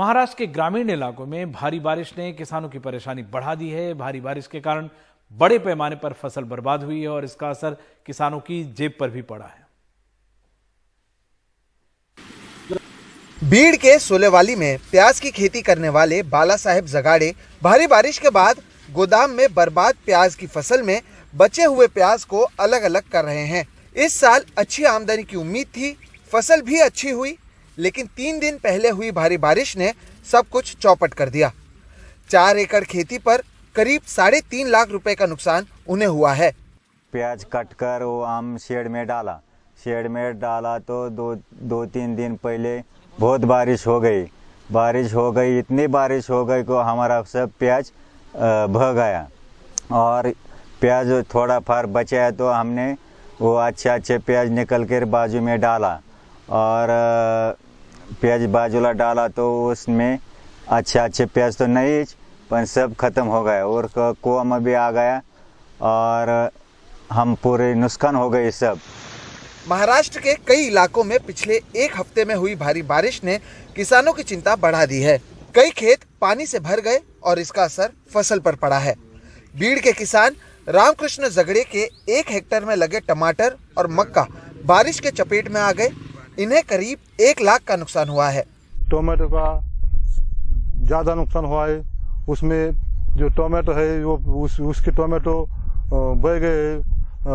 महाराष्ट्र के ग्रामीण इलाकों में भारी बारिश ने किसानों की परेशानी बढ़ा दी है। भारी बारिश के कारण बड़े पैमाने पर फसल बर्बाद हुई है और इसका असर किसानों की जेब पर भी पड़ा है। बीड़ के सोलेवाली में प्याज की खेती करने वाले बाला साहेब जगाड़े भारी बारिश के बाद गोदाम में बर्बाद प्याज की फसल में बचे हुए प्याज को अलग अलग कर रहे हैं। इस साल अच्छी आमदनी की उम्मीद थी, फसल भी अच्छी हुई, लेकिन 3 दिन पहले हुई भारी बारिश ने सब कुछ चौपट कर दिया। 4 एकड़ खेती पर करीब 3.5 लाख रुपए का नुकसान उन्हें हुआ है। प्याज कट कर वो हम शेड में डाला तो 2-3 दिन पहले बहुत बारिश हो गई, इतनी बारिश हो गई को हमारा सब प्याज बह गया और प्याज थोड़ा फार बचा है तो हमने वो अच्छे प्याज निकल कर बाजू में डाला और प्याज बाजूला डाला तो उसमें अच्छे प्याज तो नहीं पर सब खत्म हो गया और कुआं भी आ गया और हम पूरे नुकसान हो गए सब। महाराष्ट्र के कई इलाकों में पिछले 1 हफ्ते में हुई भारी बारिश ने किसानों की चिंता बढ़ा दी है। कई खेत पानी से भर गए और इसका असर फसल पर पड़ा है। बीड़ के किसान रामकृष्ण जगड़े के 1 हेक्टेयर में लगे टमाटर और मक्का बारिश के चपेट में आ गए। इन्हें करीब 1 लाख का नुकसान हुआ है। टोमेटो का ज्यादा नुकसान हुआ है। उसमें जो टोमेटो है वो उसके टोमेटो बह गए,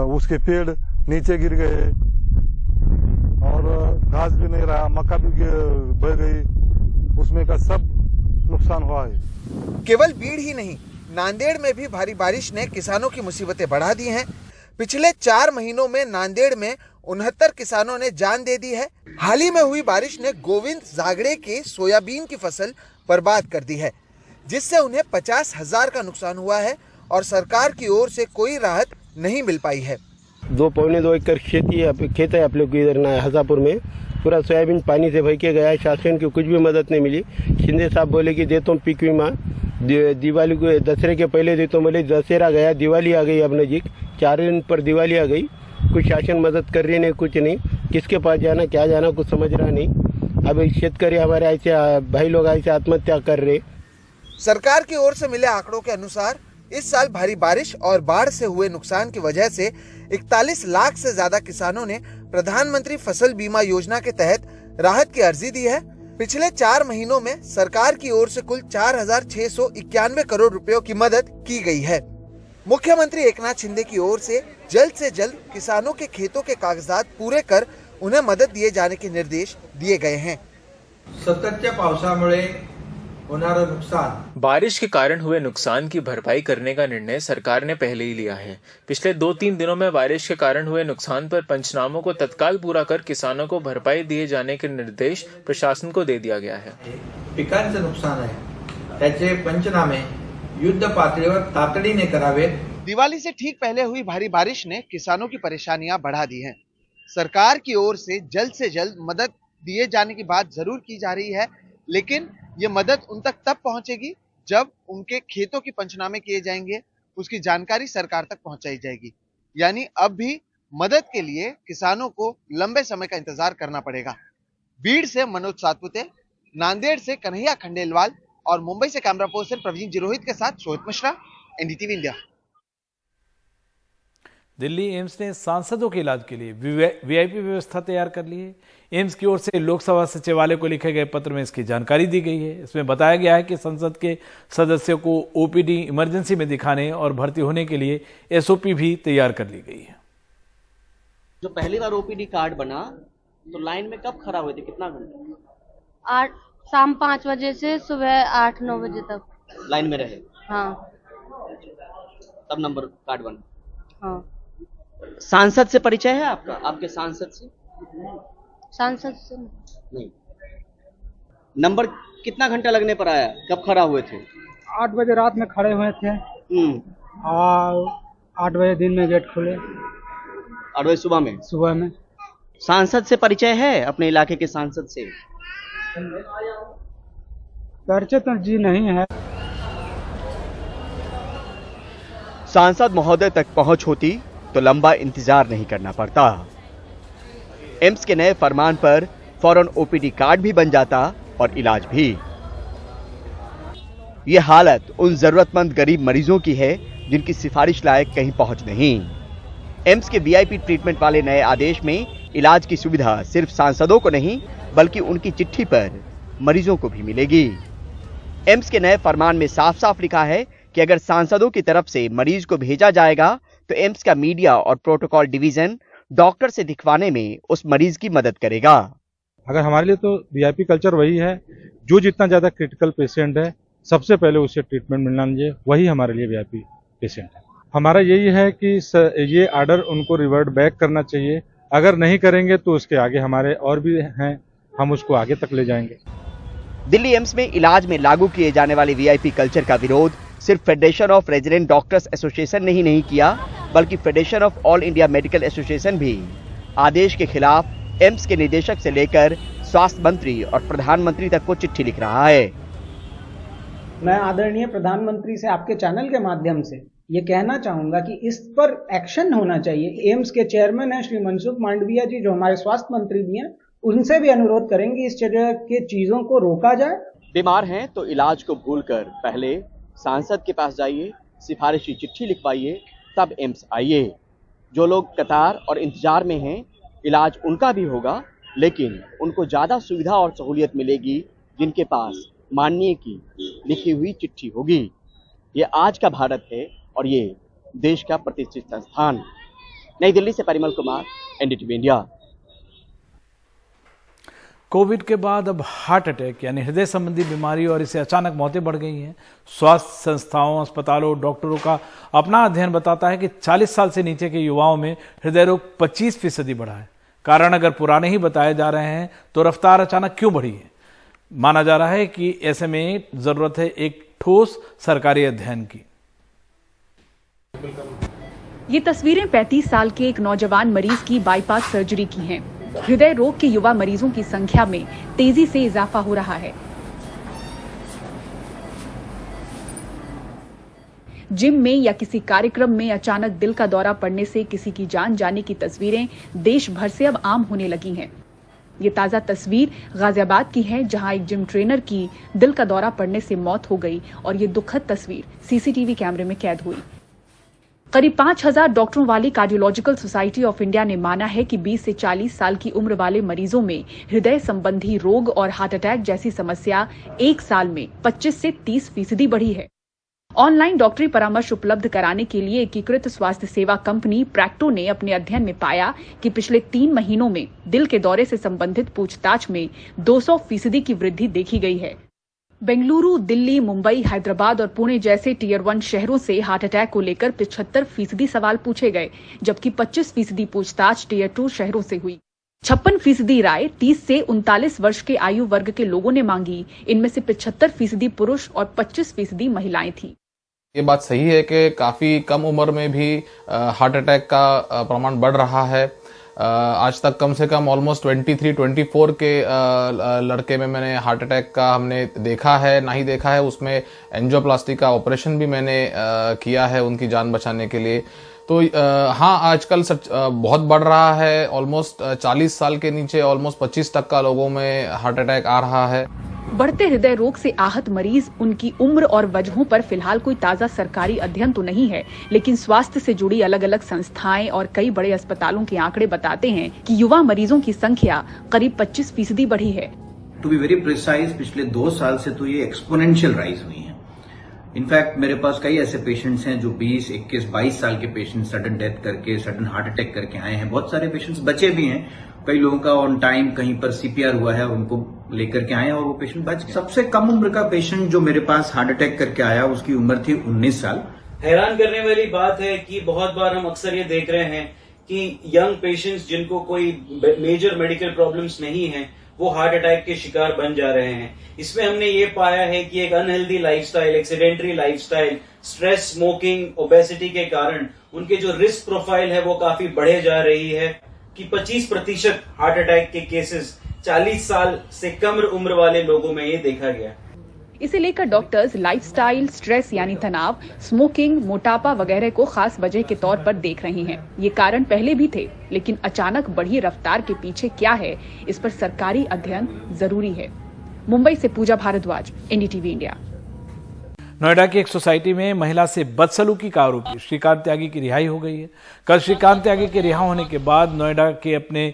उसके पेड़ नीचे गिर गए और घास भी नहीं रहा, मक्का भी बह गई, उसमें का सब नुकसान हुआ है। केवल बीड़ ही नहीं, नांदेड़ में भी भारी बारिश ने किसानों की मुसीबतें बढ़ा दी हैं। पिछले 4 महीनों में नांदेड़ में 69 किसानों ने जान दे दी है। हाल ही में हुई बारिश ने गोविंद जागड़े के सोयाबीन की फसल बर्बाद कर दी है, जिससे उन्हें 50,000 का नुकसान हुआ है और सरकार की ओर से कोई राहत नहीं मिल पाई है। 2.25 एकड़ खेत है आप लोग को इधर हजापुर में। पूरा सोयाबीन पानी से भर के गया है। शासन की कुछ भी मदद नहीं मिली। शिंदे साहब बोले कि देता हूँ पीक बीमा, दिवाली को दशहरे के पहले देता हूँ, बोले दशहरा गया, दिवाली आ गई अब नजीक, 4 दिन पर दिवाली आ गई। कुछ शासन मदद कर रही नहीं, कुछ नहीं, किसके पास जाना क्या जाना कुछ समझ रहा नहीं। अब शेतकरी हमारे ऐसे भाई लोग ऐसे आत्महत्या कर रहे। सरकार की ओर से मिले आंकड़ों के अनुसार इस साल भारी बारिश और बाढ़ से हुए नुकसान की वजह से 41 लाख से ज्यादा किसानों ने प्रधानमंत्री फसल बीमा योजना के तहत राहत की अर्जी दी है। पिछले 4 महीनों में सरकार की ओर से कुल 4,691 करोड़ रुपयों की मदद की गई है। मुख्यमंत्री एकनाथ शिंदे की ओर से जल्द किसानों के खेतों के कागजात पूरे कर उन्हें मदद दिए जाने के निर्देश दिए गए हैं। सततच्या पावसामुळे होणारं नुकसान, बारिश के कारण हुए नुकसान की भरपाई करने का निर्णय सरकार ने पहले ही लिया है। पिछले 2-3 दिनों में बारिश के कारण हुए नुकसान पर पंचनामों को तत्काल पूरा कर किसानों को भरपाई दिए जाने के निर्देश प्रशासन को दे दिया गया है। पिकांचं नुकसान आहे त्याचे पंचनामे युद्ध पातळीवर तातडीने करावे। दिवाली से ठीक पहले हुई भारी बारिश ने किसानों की परेशानियां बढ़ा दी हैं। सरकार की ओर से जल्द मदद दिए जाने की बात जरूर की जा रही है, लेकिन ये मदद उन तक तब पहुंचेगी जब उनके खेतों की पंचनामे किए जाएंगे, उसकी जानकारी सरकार तक पहुंचाई जाएगी। यानी अब भी मदद के लिए किसानों को लंबे समय का इंतजार करना पड़ेगा। बीड़ से मनोज सातपुते, नांदेड़ से कन्हैया खंडेलवाल और मुंबई से कैमरा पर्सन प्रवीण जिरोहित के साथ Sohit Mishra, NDTV India. Delhi AIIMS ने सांसदों के इलाज के लिए वीआईपी व्यवस्था तैयार कर ली है। एम्स की ओर से लोकसभा सचिवालय को लिखे गए पत्र में इसकी जानकारी दी गई है। इसमें बताया गया है कि संसद के सदस्यों को ओपीडी इमरजेंसी में दिखाने और भर्ती होने के लिए एसओपी भी तैयार कर ली गई है। जो पहली बार ओपीडी कार्ड बना तो लाइन में कब खड़ा हुए थे, कितना घंटा? शाम 5 बजे से सुबह 8-9 बजे तक लाइन में रहे। हाँ, तब नंबर कार्ड बना। हाँ। सांसद से परिचय है आपका? आपके सांसद से? सांसद से नहीं। नंबर कितना घंटा लगने पर आया? कब खड़ा हुए थे? 8 बजे रात में खड़े हुए थे और 8 बजे दिन में गेट खुले। 8 बजे सुबह में। सांसद से परिचय है? अपने इलाके के सांसद से परिचय तो जी नहीं है। सांसद महोदय तक पहुंच होती तो लंबा इंतजार नहीं करना पड़ता। एम्स के नए फरमान पर फौरन ओपीडी कार्ड भी बन जाता और इलाज भी। ये हालत उन जरूरतमंद गरीब मरीजों की है जिनकी सिफारिश लायक कहीं पहुंच नहीं। एम्स के वीआईपी ट्रीटमेंट वाले नए आदेश में इलाज की सुविधा सिर्फ सांसदों को नहीं बल्कि उनकी चिट्ठी पर मरीजों को भी मिलेगी। एम्स के नए फरमान में साफ साफ लिखा है कि अगर सांसदों की तरफ से मरीज को भेजा जाएगा तो एम्स का मीडिया और प्रोटोकॉल डिवीजन डॉक्टर से दिखवाने में उस मरीज की मदद करेगा। अगर हमारे लिए तो वीआईपी कल्चर वही है, जो जितना ज्यादा क्रिटिकल पेशेंट है सबसे पहले उसे ट्रीटमेंट मिलना चाहिए, वही हमारे लिए वीआईपी पेशेंट है। हमारा यही है कि ये आर्डर उनको रिवर्ट बैक करना चाहिए। अगर नहीं करेंगे तो उसके आगे हमारे और भी हैं, हम उसको आगे तक ले जाएंगे। दिल्ली एम्स में इलाज में लागू किए जाने वाले वीआईपी कल्चर का विरोध सिर्फ federation of resident doctors association ने ही नहीं किया, बल्कि federation of all India medical association भी आदेश के खिलाफ एम्स के निदेशक से लेकर स्वास्थ्य मंत्री और प्रधानमंत्री तक को चिट्ठी लिख रहा है। मैं आदरणीय प्रधानमंत्री से आपके चैनल के माध्यम से ये कहना चाहूंगा कि इस पर एक्शन होना चाहिए। एम्स के चेयरमैन हैं श्री मनसुख मांडविया जी, जो हमारे स्वास्थ्य मंत्री भी हैं, उनसे भी अनुरोध करेंगे इस तरह के चीजों को रोका जाए। बीमार हैं तो इलाज को भूलकर पहले सांसद के पास जाइए, सिफारिशी चिट्ठी लिखवाइए, तब एम्स आइए। जो लोग कतार और इंतजार में हैं, इलाज उनका भी होगा, लेकिन उनको ज्यादा सुविधा और सहूलियत मिलेगी जिनके पास माननीय की लिखी हुई चिट्ठी होगी। ये आज का भारत है और ये देश का प्रतिष्ठित संस्थान। नई दिल्ली से Parimal Kumar, NDTV India. Covid के बाद अब हार्ट अटैक यानी हृदय संबंधी बीमारी और इससे अचानक मौतें बढ़ गई हैं। स्वास्थ्य संस्थाओं, अस्पतालों, डॉक्टरों का अपना अध्ययन बताता है कि 40 साल से नीचे के युवाओं में हृदय रोग 25% बढ़ा है। कारण अगर पुराने ही बताए जा रहे हैं तो रफ्तार अचानक क्यों बढ़ी है? माना जा रहा है कि ऐसे में जरूरत है एक ठोस सरकारी अध्ययन की। ये तस्वीरें 35 साल के एक नौजवान मरीज की बाईपास सर्जरी की हैं। हृदय रोग के युवा मरीजों की संख्या में तेजी से इजाफा हो रहा है। जिम में या किसी कार्यक्रम में अचानक दिल का दौरा पड़ने से किसी की जान जाने की तस्वीरें देश भर से अब आम होने लगी हैं। ये ताजा तस्वीर गाजियाबाद की है, जहां एक जिम ट्रेनर की दिल का दौरा पड़ने से मौत हो गई और ये दुखद तस्वीर सीसीटीवी कैमरे में कैद हुई। करीब 5000 डॉक्टरों वाली कार्डियोलॉजिकल सोसाइटी ऑफ इंडिया ने माना है कि 20 से 40 साल की उम्र वाले मरीजों में हृदय संबंधी रोग और हार्ट अटैक जैसी समस्या एक साल में 25 से 30% बढ़ी है। ऑनलाइन डॉक्टरी परामर्श उपलब्ध कराने के लिए एकीकृत स्वास्थ्य सेवा कंपनी प्रैक्टो ने अपने अध्ययन में पाया कि पिछले 3 महीनों में दिल के दौरे से संबंधित पूछताछ में 200% की वृद्धि देखी गई है। बेंगलुरु, दिल्ली, मुंबई, हैदराबाद और पुणे जैसे टियर 1 शहरों से हार्ट अटैक को लेकर 75% सवाल पूछे गए, जबकि 25% पूछताछ टियर 2 शहरों से हुई। 56% राय 30 से 39 वर्ष के आयु वर्ग के लोगों ने मांगी। इनमें से 75% पुरुष और 25% महिलाएं थी। ये बात सही है कि काफी कम उम्र में भी हार्ट अटैक का प्रमाण बढ़ रहा है। आज तक कम से कम ऑलमोस्ट 23-24 के लड़के में मैंने हार्ट अटैक का हमने देखा है, ना ही देखा है उसमें एंजियोप्लास्टी का ऑपरेशन भी मैंने किया है उनकी जान बचाने के लिए। तो हाँ, आजकल बहुत बढ़ रहा है। ऑलमोस्ट 40 साल के नीचे ऑलमोस्ट 25% लोगों में हार्ट अटैक आ रहा है। बढ़ते हृदय रोग से आहत मरीज, उनकी उम्र और वजहों पर फिलहाल कोई ताजा सरकारी अध्ययन तो नहीं है, लेकिन स्वास्थ्य से जुड़ी अलग अलग संस्थाएं और कई बड़े अस्पतालों के आंकड़े बताते हैं कि युवा मरीजों की संख्या करीब 25% बढ़ी है। टू बी वेरी प्रिसाइज, पिछले 2 साल से तो ये एक्सपोनेंशियल राइज हुई है। इनफैक्ट मेरे पास कई ऐसे पेशेंट्स हैं जो 20, 21, 22 साल के पेशेंट सडन डेथ करके, सडन हार्ट अटैक करके आए हैं। बहुत सारे पेशेंट्स बचे भी हैं। कई लोगों का ऑन टाइम कहीं पर सीपीआर हुआ है और उनको लेकर के आए हैं और वो पेशेंट बच गए। सबसे कम उम्र का पेशेंट जो मेरे पास हार्ट अटैक करके आया, उसकी उम्र थी 19 साल। हैरान करने वाली बात है कि बहुत बार हम अक्सर ये देख रहे हैं कि यंग पेशेंट्स जिनको कोई मेजर मेडिकल प्रॉब्लम्स नहीं है, वो हार्ट अटैक के शिकार बन जा रहे हैं। इसमें हमने ये पाया है कि एक अनहेल्दी लाइफस्टाइल, एक sedentary lifestyle, stress, smoking, obesity के कारण उनके जो रिस्क प्रोफाइल है वो काफी बढ़े जा रही है कि 25% हार्ट अटैक के केसेस 40 साल से कम उम्र वाले लोगों में ये देखा गया। इसे लेकर डॉक्टर्स लाइफस्टाइल, स्ट्रेस यानी तनाव, स्मोकिंग, मोटापा वगैरह को खास वजह के तौर पर देख रहे हैं। ये कारण पहले भी थे, लेकिन अचानक बढ़ी रफ्तार के पीछे क्या है, इस पर सरकारी अध्ययन जरूरी है। मुंबई से पूजा भारद्वाज, एनडीटीवी इंडिया। नोएडा की एक सोसाइटी में महिला से बदसलूकी का आरोपी श्रीकांत त्यागी की रिहाई हो गई है। कल श्रीकांत त्यागी के रिहा होने के बाद नोएडा के अपने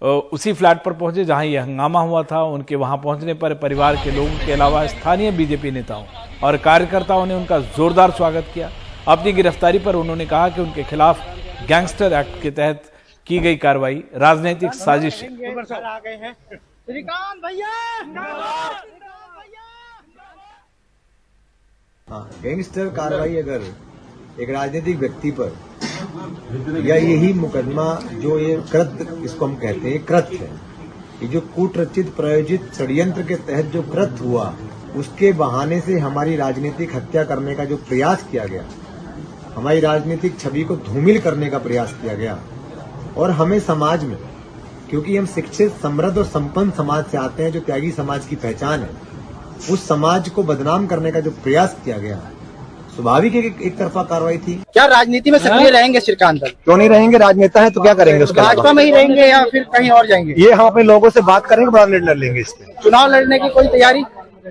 उसी फ्लैट पर पहुंचे जहां यह हंगामा हुआ था। उनके वहां पहुंचने पर परिवार के लोगों के अलावा स्थानीय बीजेपी नेताओं और कार्यकर्ताओं ने उनका जोरदार स्वागत किया। अपनी गिरफ्तारी पर उन्होंने कहा कि उनके खिलाफ गैंगस्टर एक्ट के तहत की गई कार्रवाई राजनीतिक साजिश है। गैंगस्टर कार्रवाई अगर एक राजनीतिक व्यक्ति पर या यही मुकदमा जो ये कृत्य इसको हम कहते हैं कृत्य है, ये जो कूटरचित प्रायोजित षड्यंत्र के तहत जो कृत्य हुआ उसके बहाने से हमारी राजनीतिक हत्या करने का जो प्रयास किया गया, हमारी राजनीतिक छवि को धूमिल करने का प्रयास किया गया और हमें समाज में, क्योंकि हम शिक्षित समृद्ध और संपन्न समाज से आते हैं जो त्यागी समाज की पहचान है, उस समाज को बदनाम करने का जो प्रयास किया गया स्वाभाविक एक तरफा कार्रवाई थी। क्या राजनीति में सक्रिय रहेंगे श्रीकांत? क्यों नहीं रहेंगे? राजनेता है तो क्या करेंगे? उसके भाजपा में ही रहेंगे या फिर कहीं और जाएंगे? ये हम अपने लोगों से बात करेंगे, बड़ा निर्णय लेंगे इस पे। चुनाव लड़ने की कोई तैयारी?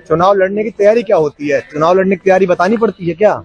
चुनाव लड़ने की तैयारी क्या होती है? चुनाव लड़ने की तैयारी बतानी पड़ती है क्या?